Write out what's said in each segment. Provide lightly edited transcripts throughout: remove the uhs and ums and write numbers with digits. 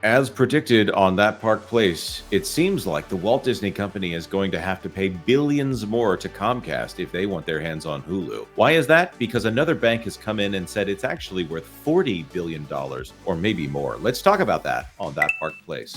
As predicted on That Park Place, it seems like the Walt Disney Company is going to have to pay billions more to Comcast if they want their hands on Hulu. Why is that? Because another bank has come in and said it's actually worth $40 billion or maybe more. Let's talk about that on That Park Place.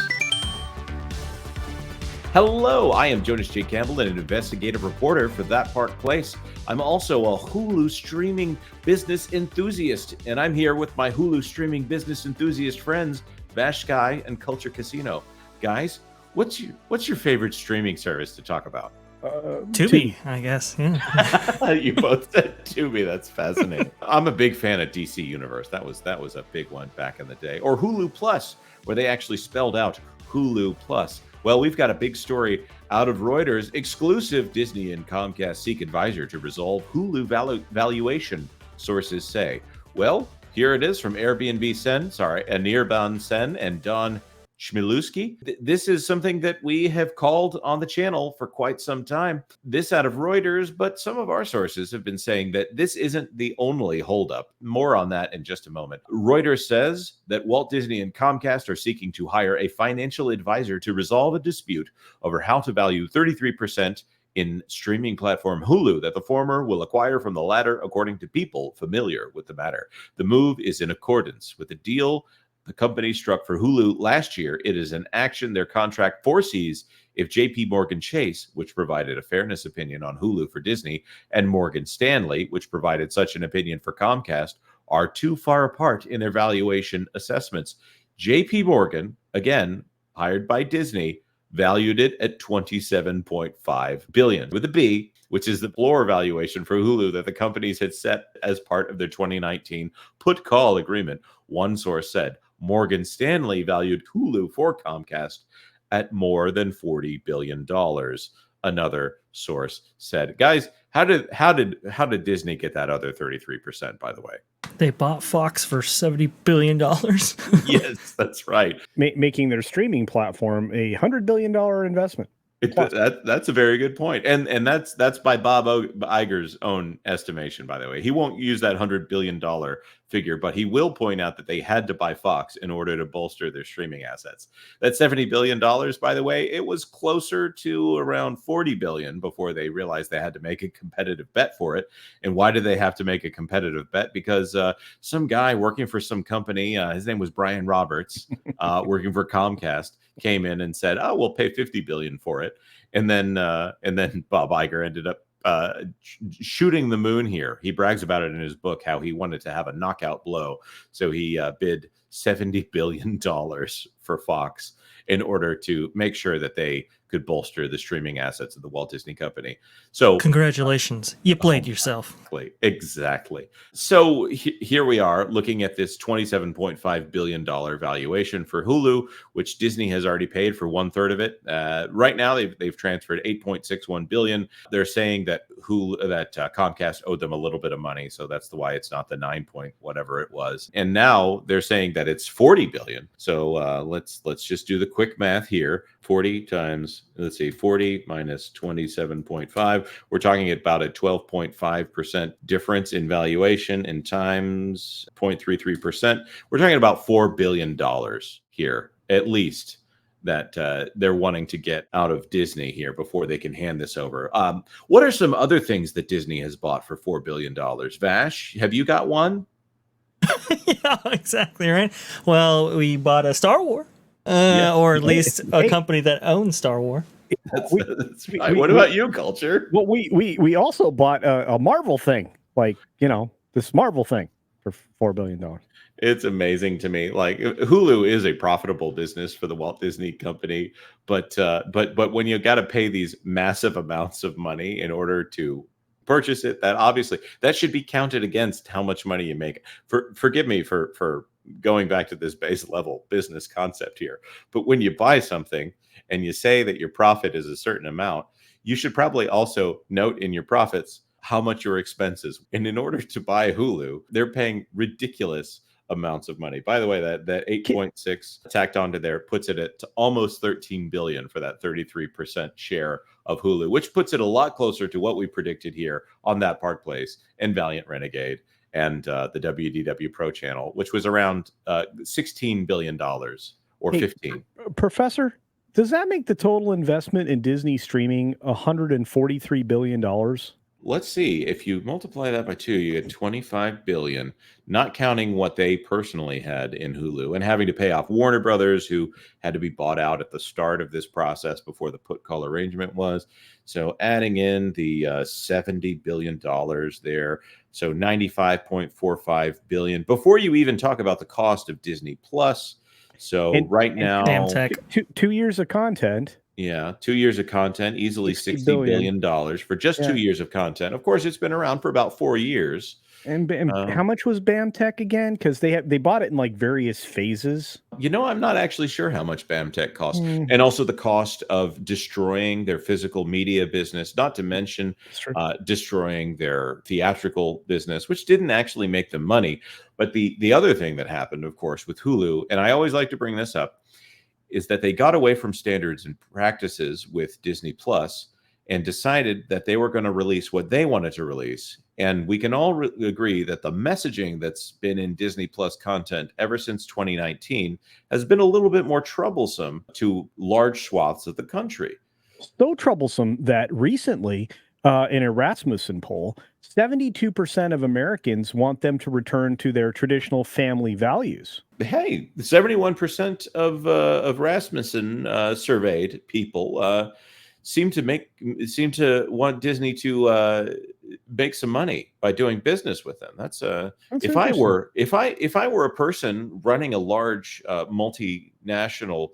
Hello, I am Jonas J. Campbell, an investigative reporter for That Park Place. I'm also a Hulu streaming business enthusiast, and I'm here with my Hulu streaming business enthusiast friends, VashSky and Culture Casino. Guys, what's your favorite streaming service to talk about? Tubi, I guess. Yeah. You both said Tubi. That's fascinating. I'm a big fan of DC Universe. That was a big one back in the day. Or Hulu Plus, where they actually spelled out Hulu Plus. Well, we've got a big story out of Reuters. Exclusive: Disney and Comcast seek advisor to resolve Hulu valuation, sources say. Well, here it is from Anirban Sen and Don Chmielewski. This is something that we have called on the channel for quite some time. This out of Reuters, but some of our sources have been saying that this isn't the only holdup. More on that in just a moment. Reuters says that Walt Disney and Comcast are seeking to hire a financial advisor to resolve a dispute over how to value 33% in streaming platform Hulu that the former will acquire from the latter, according to people familiar with the matter. The move is in accordance with the deal the company struck for Hulu last year. It is an action their contract foresees if JP Morgan Chase, which provided a fairness opinion on Hulu for Disney, and Morgan Stanley, which provided such an opinion for Comcast, are too far apart in their valuation assessments. JP Morgan, again, hired by Disney, valued it at $27.5 billion with a B, which is the floor valuation for Hulu that the companies had set as part of their 2019 put call agreement. One source said Morgan Stanley valued Hulu for Comcast at more than $40 billion. Another source said, guys, how did Disney get that other 33%, by the way? They bought Fox for $70 billion. Yes, that's right. Making their streaming platform a $100 billion investment. That's a very good point. And that's by Bob Iger's own estimation, by the way. He won't use that $100 billion figure, but he will point out that they had to buy Fox in order to bolster their streaming assets. That $70 billion, by the way, it was closer to around $40 billion before they realized they had to make a competitive bet for it. And why did they have to make a competitive bet? Because some guy working for some company, his name was Brian Roberts, working for Comcast, came in and said, "Oh, we'll pay $50 billion for it," and then Bob Iger ended up shooting the moon here. He brags about it in his book how he wanted to have a knockout blow, so he bid $70 billion for Fox in order to make sure that they could bolster the streaming assets of the Walt Disney Company. So congratulations, you played yourself. Exactly. So here we are looking at this $27.5 billion valuation for Hulu, which Disney has already paid for 1/3 of it. Right now, they've transferred $8.61 billion. They're saying that Comcast owed them a little bit of money, so that's why it's not the 9 point whatever it was. And now they're saying that it's $40 billion. So let's just do the quick math here. 40 times, 40 minus 27.5. We're talking about a 12.5% difference in valuation, and times 0.33%. We're talking about $4 billion here, at least, that they're wanting to get out of Disney here before they can hand this over. What are some other things that Disney has bought for $4 billion? Vash, have you got one? Yeah, exactly, right. Well, we bought a Star Wars. Or at least a company that owns Star Wars. That's right. What about you, Culture? Well, we also bought a Marvel thing, this Marvel thing for $4 billion. It's amazing to me. Like, Hulu is a profitable business for the Walt Disney Company, but when you got to pay these massive amounts of money in order to purchase it, that should be counted against how much money you make. Forgive me for going back to this base level business concept here, but when you buy something and you say that your profit is a certain amount, you should probably also note in your profits how much your expenses. And in order to buy Hulu, they're paying ridiculous amounts of money. By the way, that 8.6 tacked onto there puts it at almost 13 billion for that 33% share of Hulu, which puts it a lot closer to what we predicted here on That Park Place and Valiant Renegade and the WDW Pro channel, which was around $16 billion or 15. Professor, does that make the total investment in Disney streaming $143 billion? Let's see. If you multiply that by 2, you get 25 billion, not counting what they personally had in Hulu and having to pay off Warner Brothers, who had to be bought out at the start of this process before the put call arrangement was. So adding in the $70 billion there, so 95.45 billion before you even talk about the cost of Disney Plus. So right now, BAMTech. 2 years of content. yeah, 2 years of content, easily $60 billion for just 2 years of content. Of course, it's been around for about 4 years. And how much was BAMTech again? Because they bought it in like various phases. I'm not actually sure how much BAMTech costs, and also the cost of destroying their physical media business, not to mention destroying their theatrical business, which didn't actually make them money. But the other thing that happened, of course, with Hulu, and I always like to bring this up, is that they got away from standards and practices with Disney Plus and decided that they were going to release what they wanted to release. And we can all agree that the messaging that's been in Disney Plus content ever since 2019 has been a little bit more troublesome to large swaths of the country. So troublesome that recently, in a Rasmussen poll, 72% of Americans want them to return to their traditional family values. Hey, 71% of Rasmussen surveyed people seem to want Disney to make some money by doing business with them. That's if I were a person running a large multinational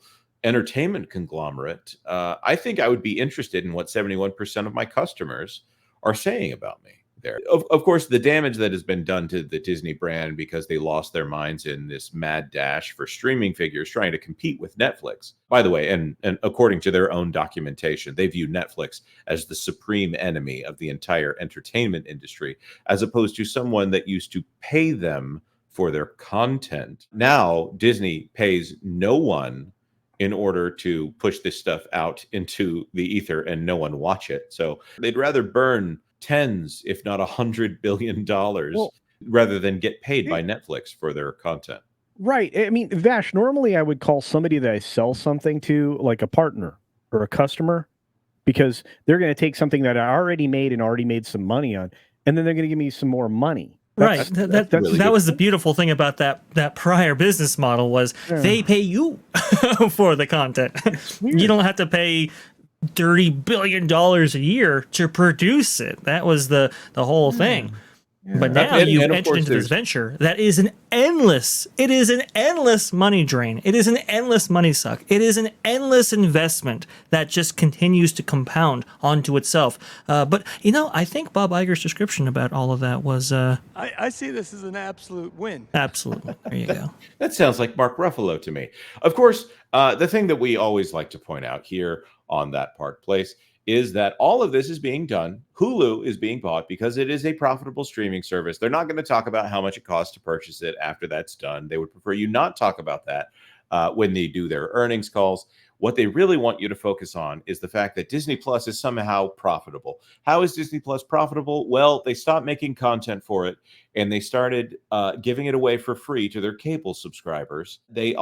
entertainment conglomerate, I think I would be interested in what 71% of my customers are saying about me there. Of course, the damage that has been done to the Disney brand because they lost their minds in this mad dash for streaming figures trying to compete with Netflix. By the way, and according to their own documentation, they view Netflix as the supreme enemy of the entire entertainment industry, as opposed to someone that used to pay them for their content. Now, Disney pays no one in order to push this stuff out into the ether and no one watch it. So they'd rather burn tens, if not $100 billion, rather than get paid by Netflix for their content. Right. I mean, Vash, normally I would call somebody that I sell something to like a partner or a customer, because they're going to take something that I already made and already made some money on, and then they're going to give me some more money. Right. That was the beautiful thing about that prior business model was they pay you for the content. You don't have to pay $30 billion a year to produce it. That was the whole thing. But now you've entered into this venture that is an endless money drain. It is an endless money suck. It is an endless investment that just continues to compound onto itself. But, I think Bob Iger's description about all of that was... I see this as an absolute win. Absolutely. There you go. That sounds like Mark Ruffalo to me. Of course, the thing that we always like to point out here on That Park Place is that all of this is being done. Hulu is being bought because it is a profitable streaming service. They're not going to talk about how much it costs to purchase it after that's done. They would prefer you not talk about that when they do their earnings calls. What they really want you to focus on is the fact that Disney Plus is somehow profitable. How is Disney Plus profitable? Well, they stopped making content for it, and they started giving it away for free to their cable subscribers. They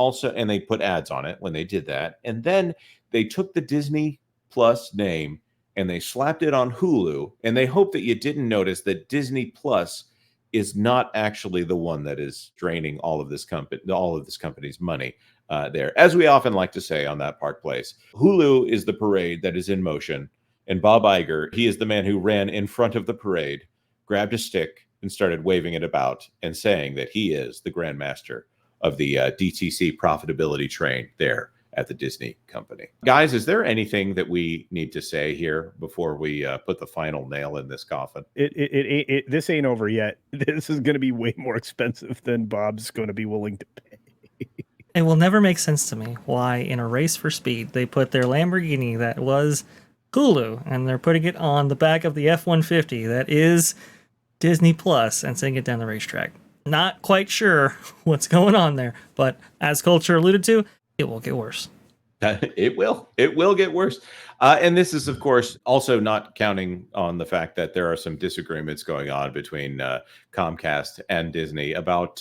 put ads on it when they did that. And then they took the Disney Plus name and they slapped it on Hulu, and they hope that you didn't notice that Disney Plus is not actually the one that is draining all of this company's money there. As we often like to say on That Park Place, Hulu is the parade that is in motion, and Bob Iger, he is the man who ran in front of the parade, grabbed a stick and started waving it about and saying that he is the grandmaster of the DTC profitability train there at the Disney company. Guys, is there anything that we need to say here before we put the final nail in this coffin? This ain't over yet. This is going to be way more expensive than Bob's going to be willing to pay. It will never make sense to me why in a race for speed they put their Lamborghini that was Hulu and they're putting it on the back of the F-150 that is Disney Plus and sending it down the racetrack. Not quite sure what's going on there, but as Culture alluded to, it will get worse. It will get worse. And this is, of course, also not counting on the fact that there are some disagreements going on between Comcast and Disney about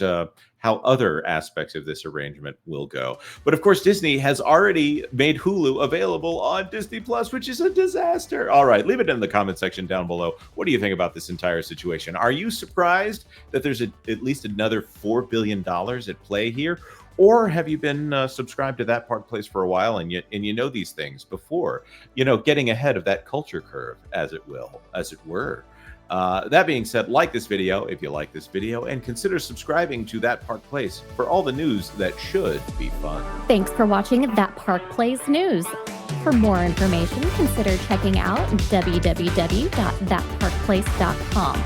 how other aspects of this arrangement will go. But of course, Disney has already made Hulu available on Disney Plus, which is a disaster. All right, leave it in the comment section down below. What do you think about this entire situation? Are you surprised that there's at least another $4 billion at play here? Or have you been subscribed to That Park Place for a while and you know these things before, getting ahead of that culture curve, as it were? That being said, like this video if you like this video, and consider subscribing to That Park Place for all the news that should be fun. Thanks for watching That Park Place News. For more information, consider checking out www.thatparkplace.com.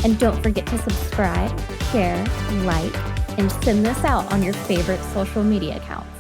And don't forget to subscribe, share, like, and send this out on your favorite social media accounts.